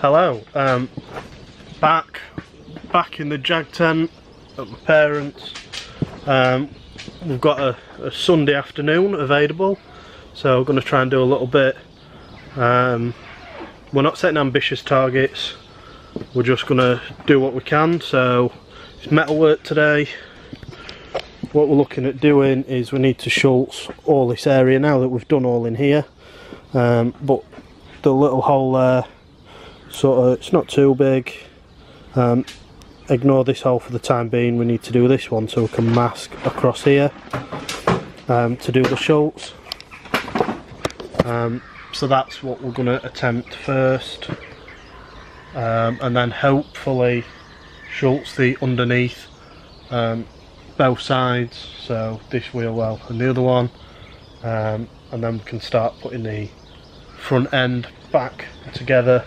Hello, back in the Jag tent at my parents'. We've got a Sunday afternoon available, so we're going to try and do a little bit. We're not setting ambitious targets, we're just going to do what we can. So it's metalwork today. What we're looking at doing is we need to schultz all this area now that we've done all in here, but the little hole there, sort of, it's not too big. Ignore this hole for the time being. We need to do this one so we can mask across here to do the schultz. So that's what we're going to attempt first, and then hopefully schultz the underneath, both sides, so this wheel well and the other one, and then we can start putting the front end back together.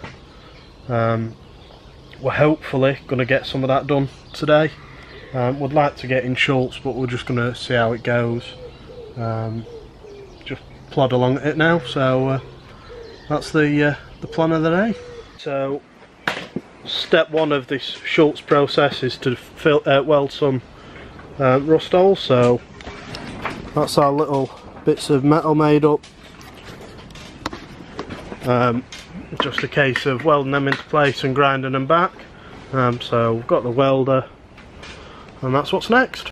We're hopefully going to get some of that done today. Would like to get in schultz, but we're just going to see how it goes. Just plod along at it now. So that's the plan of the day. So step one of this schultz process is to weld some rust holes. So that's our little bits of metal made up. Just a case of welding them into place and grinding them back. So we've got the welder, and that's what's next.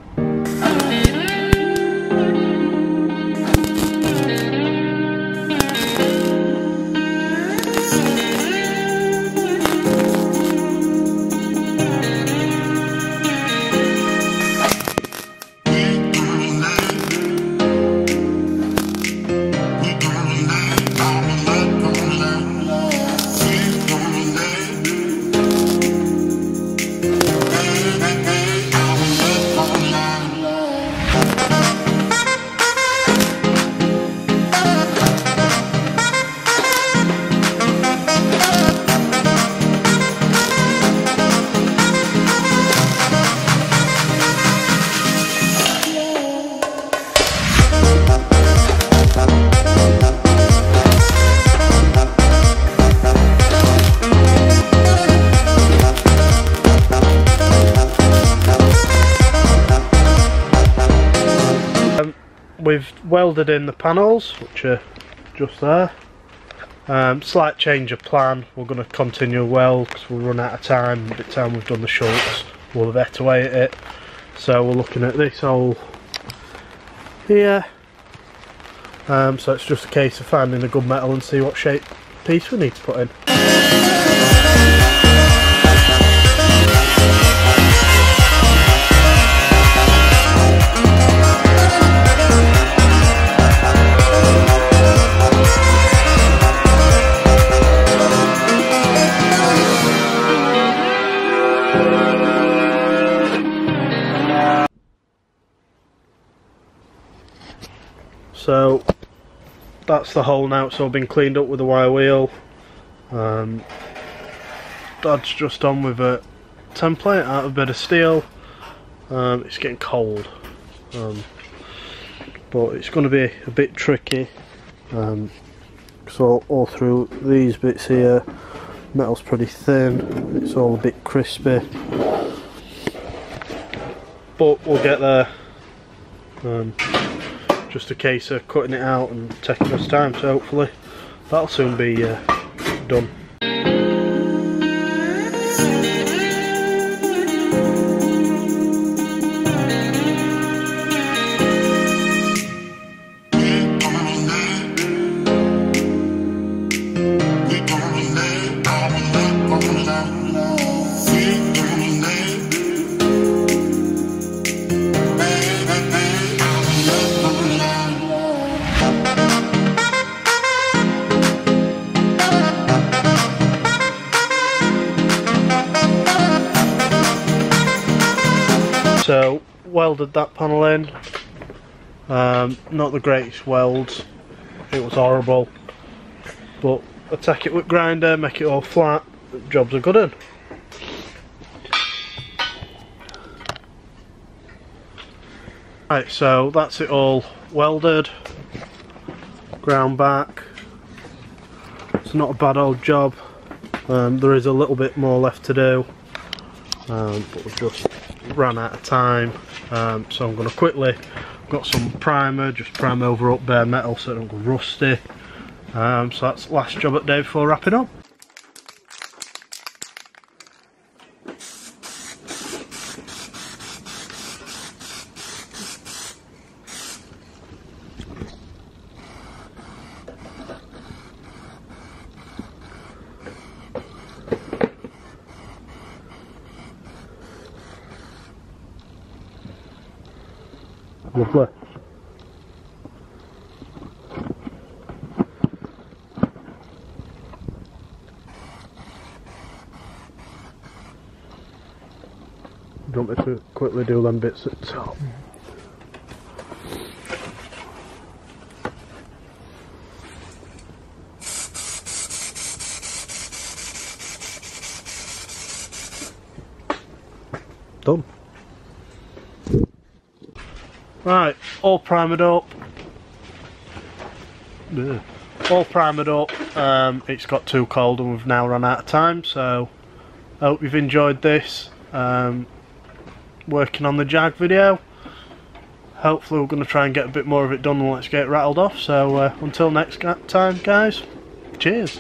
We've welded in the panels, which are just there. Slight change of plan. We're going to continue weld because we'll run out of time. By the time we've done the schultz, we'll have ate away at it. So we're looking at this hole here. So it's just a case of finding a good metal and see what shape piece we need to put in. So that's the hole now. It's all been cleaned up with a wire wheel. Dad's just on with a template out of a bit of steel. It's getting cold, but it's going to be a bit tricky. So all through these bits here, metal's pretty thin. It's all a bit crispy, but we'll get there. Just a case of cutting it out and taking us time, so hopefully that'll soon be done. So welded that panel in. Not the greatest welds, it was horrible, but attack it with grinder, make it all flat, jobs are good in. Right, so that's it all welded, ground back. It's not a bad old job. There is a little bit more left to do, but we've just ran out of time, so I'm going to quickly, got some primer, just prime over up bare metal so it don't go rusty. So that's the last job at day before wrapping up. Lovely. Do you want me to quickly do them bits at the top? Done. Right, all primered up. Yeah. All primered up. It's got too cold and we've now run out of time, so I hope you've enjoyed this. Working on the Jag video. Hopefully we're going to try and get a bit more of it done and let's get it rattled off. So until next time guys, cheers.